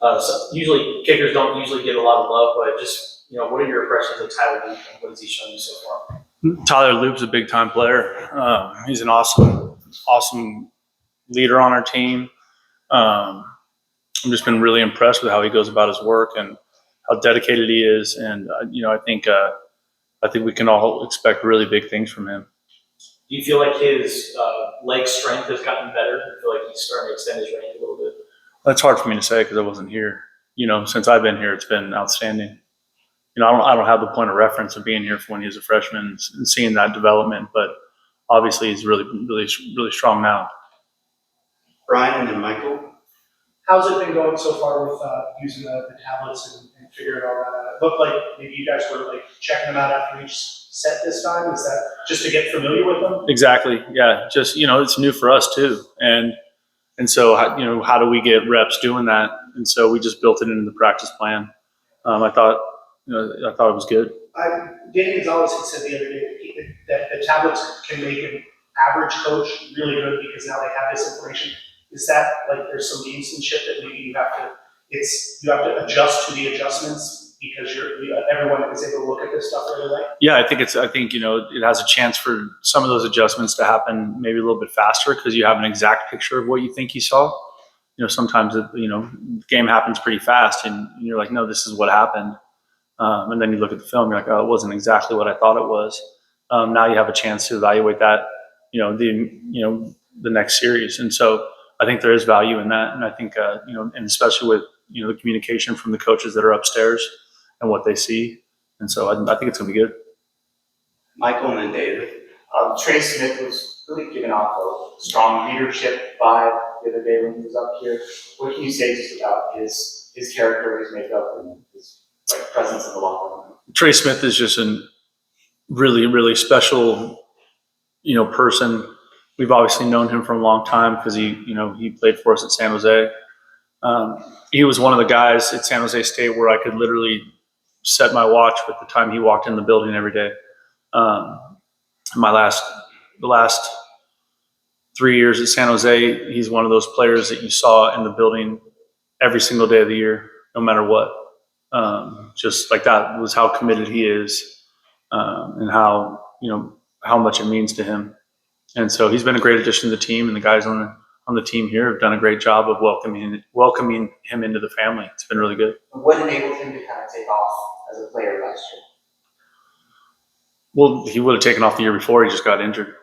So usually kickers don't usually get a lot of love, but just, what are your impressions of Tyler Luke and what has he shown you so far? Tyler Loop's a big time player. He's an awesome leader on our team. I've just been really impressed with how he goes about his work and how dedicated he is. And I think we can all expect really big things from him. Do you feel like his leg strength has gotten better? I feel like he's starting to extend his range a little bit. That's hard for me to say because I wasn't here. Since I've been here, it's been outstanding. I don't have the point of reference of being here for when he was a freshman and seeing that development, but obviously he's really, really, really strong now. Brian and then Michael. How's it been going so far with using the tablets and figuring all that out? It looked like maybe you guys were checking them out after each set this time. Is that just to get familiar with them? Exactly. Yeah. Just, it's new for us too. And so, how do we get reps doing that? And so we just built it into the practice plan. I thought it was good. Danny Gonzalez had said the other day that the tablets can make an average coach really good because now they have this information. Is that there's some gamesmanship that maybe you have to adjust to the adjustments because everyone is able to look at this stuff right away? Yeah, I think it has a chance for some of those adjustments to happen maybe a little bit faster because you have an exact picture of what you think you saw. Sometimes the game happens pretty fast and you're like, no, this is what happened. And then you look at the film, you're like, oh, it wasn't exactly what I thought it was. Now you have a chance to evaluate that, the next series. And so I think there is value in that. And I think, and especially with, the communication from the coaches that are upstairs and what they see. And so I think it's going to be good. Michael and then David. Trey Smith was really giving off a strong leadership vibe the other day when he was up here. What can you say just about his character, his makeup, and his presence in the locker room? Trey Smith is just a really, really special, person. We've obviously known him for a long time because he played for us at San Jose. He was one of the guys at San Jose State where I could literally set my watch with the time he walked in the building every day. The last 3 years at San Jose, he's one of those players that you saw in the building every single day of the year, no matter what. Just like that was how committed he is, and how much it means to him. And so he's been a great addition to the team, and the guys on the team here have done a great job of welcoming him into the family. It's been really good. What enabled him to kind of take off as a player last year? Well, he would have taken off the year before. He just got injured.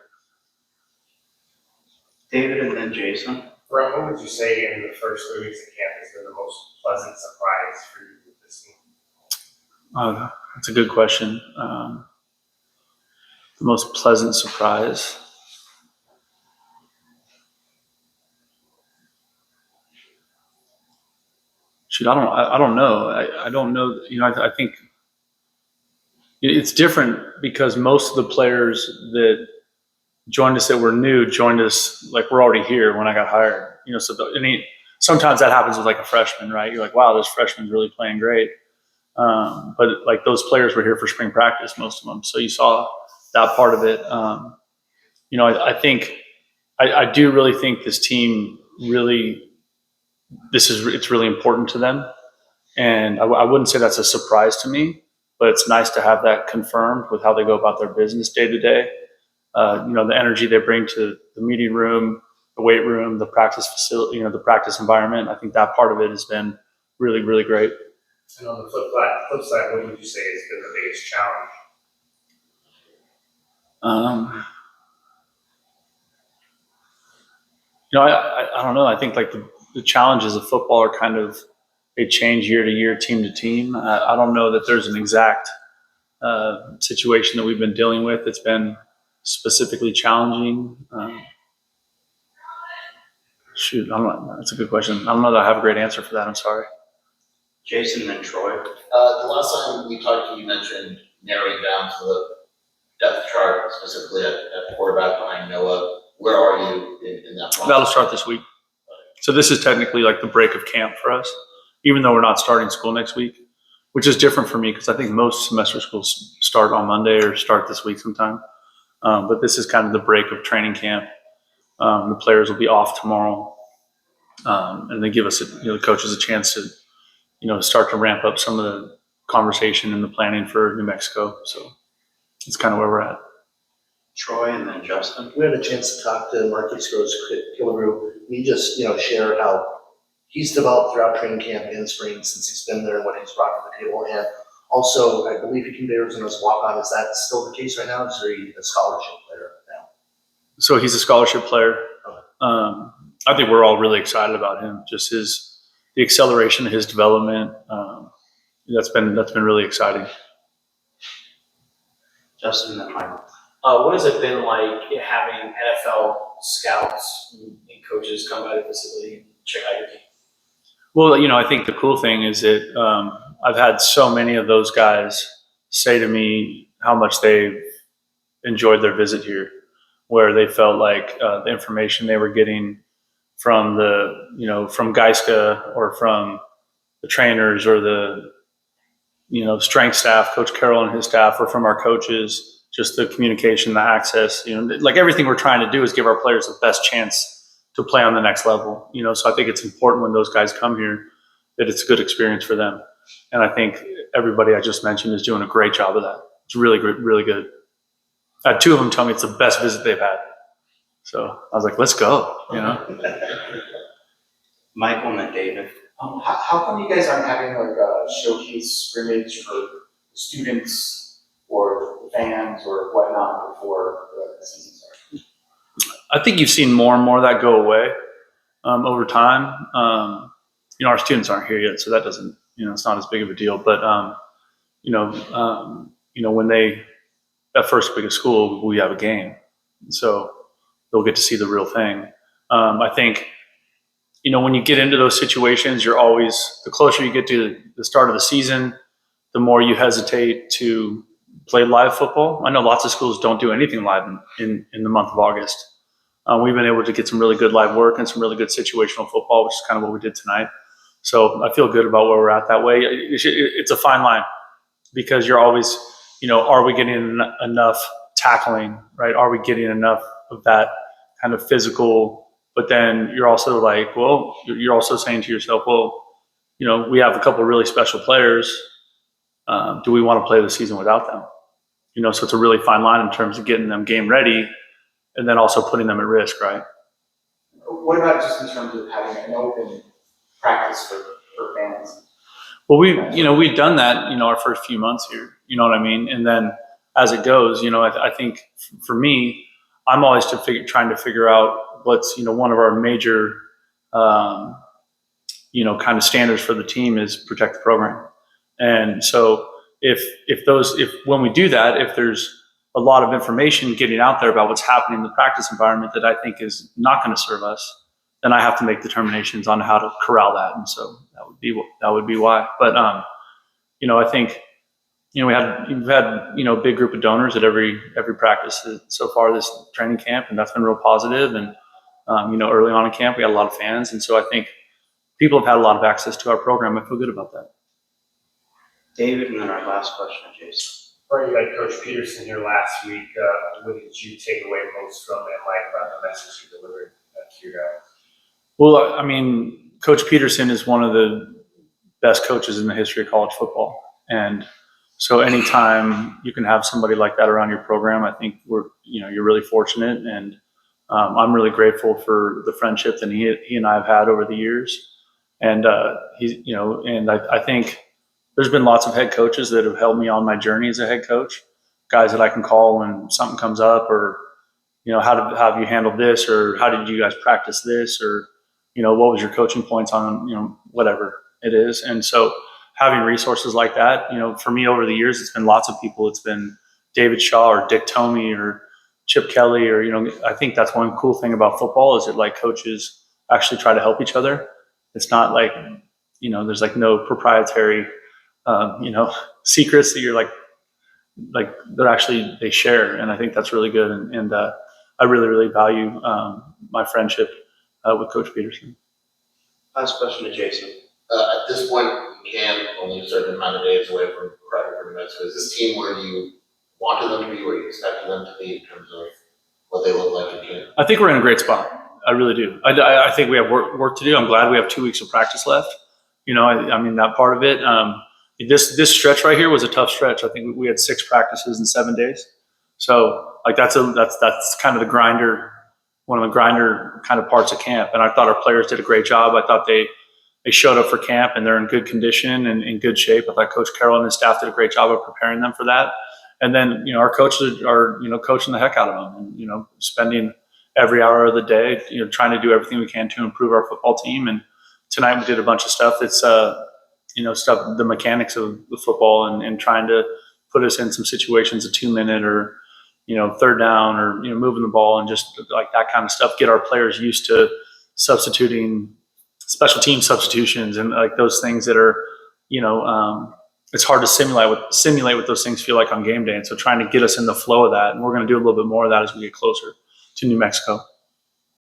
David and then Jason. Brent, what would you say in the first 3 weeks of camp has been the most pleasant surprise for you with this team? That's a good question. The most pleasant surprise. Shoot, I don't know. I don't know. I think it's different because most of the players that joined us that were new joined us we're already here when I got hired. So sometimes that happens with a freshman, right? You're like, wow, this freshman's really playing great. But those players were here for spring practice, most of them. So you saw that part of it. I think I do really think this team really. It's really important to them. And I wouldn't say that's a surprise to me, but it's nice to have that confirmed with how they go about their business day to day. The energy they bring to the meeting room, the weight room, the practice facility, the practice environment. I think that part of it has been really, really great. And on the flip side, what would you say has been the biggest challenge? I don't know. I think the challenges of football are kind of, they change year to year, team to team. I don't know that there's an exact situation that we've been dealing with that's been specifically challenging. I don't know. That's a good question. I don't know that I have a great answer for that. I'm sorry. Jason and then Troy. The last time we talked, you mentioned narrowing down to the depth chart, specifically at quarterback behind Noah. Where are you in that process? That'll start this week. So this is technically the break of camp for us, even though we're not starting school next week, which is different for me because I think most semester schools start on Monday or start this week sometime. But this is kind of the break of training camp. The players will be off tomorrow, and they give us, the coaches a chance to start to ramp up some of the conversation and the planning for New Mexico. So it's kind of where we're at. Troy and then Justin. We had a chance to talk to Marcus Killebrew. He just, shared how he's developed throughout training camp and spring since he's been there and what he's brought to the table. And also, I believe he came to Arizona as walk-on. Is that still the case right now? Is he a scholarship player now? So he's a scholarship player. I think we're all really excited about him. Just the acceleration of his development. That's been really exciting. Justin and then Michael. What has it been like having NFL scouts and coaches come by the facility and check out your team? Well, I think the cool thing is that I've had so many of those guys say to me how much they've enjoyed their visit here, where they felt like the information they were getting from from Geiska or from the trainers or the, strength staff, Coach Carroll and his staff, or from our coaches, just the communication, the access, like everything we're trying to do is give our players the best chance to play on the next level, so I think it's important when those guys come here that it's a good experience for them. And I think everybody I just mentioned is doing a great job of that. It's really good, really good. I had two of them tell me it's the best visit they've had. So I was like, let's go, Michael and then David. How come you guys aren't having like a showcase scrimmage for students or fans or whatnot before the season starts? I think you've seen more and more of that go away over time. Our students aren't here yet, so that doesn't, it's not as big of a deal. But when they at first week of school, we have a game, so they'll get to see the real thing. I think, when you get into those situations, you're always, the closer you get to the start of the season, the more you hesitate to play live football. I know lots of schools don't do anything live in the month of August. We've been able to get some really good live work and some really good situational football, which is kind of what we did tonight. So I feel good about where we're at that way. It's a fine line because you're always, are we getting enough tackling, right? Are we getting enough of that kind of physical? But then you're also like, well, you're also saying to yourself, well, we have a couple of really special players. Do we want to play the season without them? So it's a really fine line in terms of getting them game ready and then also putting them at risk, right? What about just in terms of having an open practice for fans? Well, we've done that, our first few months here, you know what I mean? And then as it goes, I think for me, I'm always trying to figure out what's, one of our major, kind of standards for the team is protect the program. And so if when we do that, if there's a lot of information getting out there about what's happening in the practice environment that I think is not going to serve us, then I have to make determinations on how to corral that. And so that would be why. But, I think, we've had, a big group of donors at every practice so far this training camp, and that's been real positive. And, early on in camp, we had a lot of fans. And so I think people have had a lot of access to our program. I feel good about that. David and then our last question, Jason. Right, you had Coach Peterson here last week. What did you take away most from it, Mike, about the message you delivered to your guys? Well, Coach Peterson is one of the best coaches in the history of college football. And so anytime you can have somebody like that around your program, I think you're really fortunate. And I'm really grateful for the friendship that he and I have had over the years. And I think there's been lots of head coaches that have helped me on my journey as a head coach, guys that I can call when something comes up, or, how have you handled this, or how did you guys practice this, or, what was your coaching points on, whatever it is. And so having resources like that, for me over the years, it's been lots of people. It's been David Shaw or Dick Tomey or Chip Kelly, or, I think that's one cool thing about football is that like coaches actually try to help each other. It's not like, there's like no proprietary, secrets that you're like that actually they share. And I think that's really good. And I really, really value my friendship with Coach Peterson. Last question to Jason. At this point, you can only a certain amount of days away from New Mexico. Is this team where you wanted them to be, where you expected them to be in terms of what they look like in camp? I think we're in a great spot. I really do. I think we have work to do. I'm glad we have 2 weeks of practice left. I mean, that part of it. This stretch right here was a tough stretch. I think we had 6 practices in 7 days. So like that's kind of the grinder, one of the grinder kind of parts of camp. And I thought our players did a great job. I thought they showed up for camp and they're in good condition and in good shape. I thought Coach Carroll and his staff did a great job of preparing them for that. And then, our coaches are, coaching the heck out of them and, spending every hour of the day, trying to do everything we can to improve our football team. And tonight we did a bunch of stuff that's, stuff, the mechanics of the football and trying to put us in some situations, a 2-minute or, 3rd down or, moving the ball and just like that kind of stuff, get our players used to substituting, special team substitutions and like those things that are, it's hard to simulate what those things feel like on game day. And so trying to get us in the flow of that. And we're going to do a little bit more of that as we get closer to New Mexico.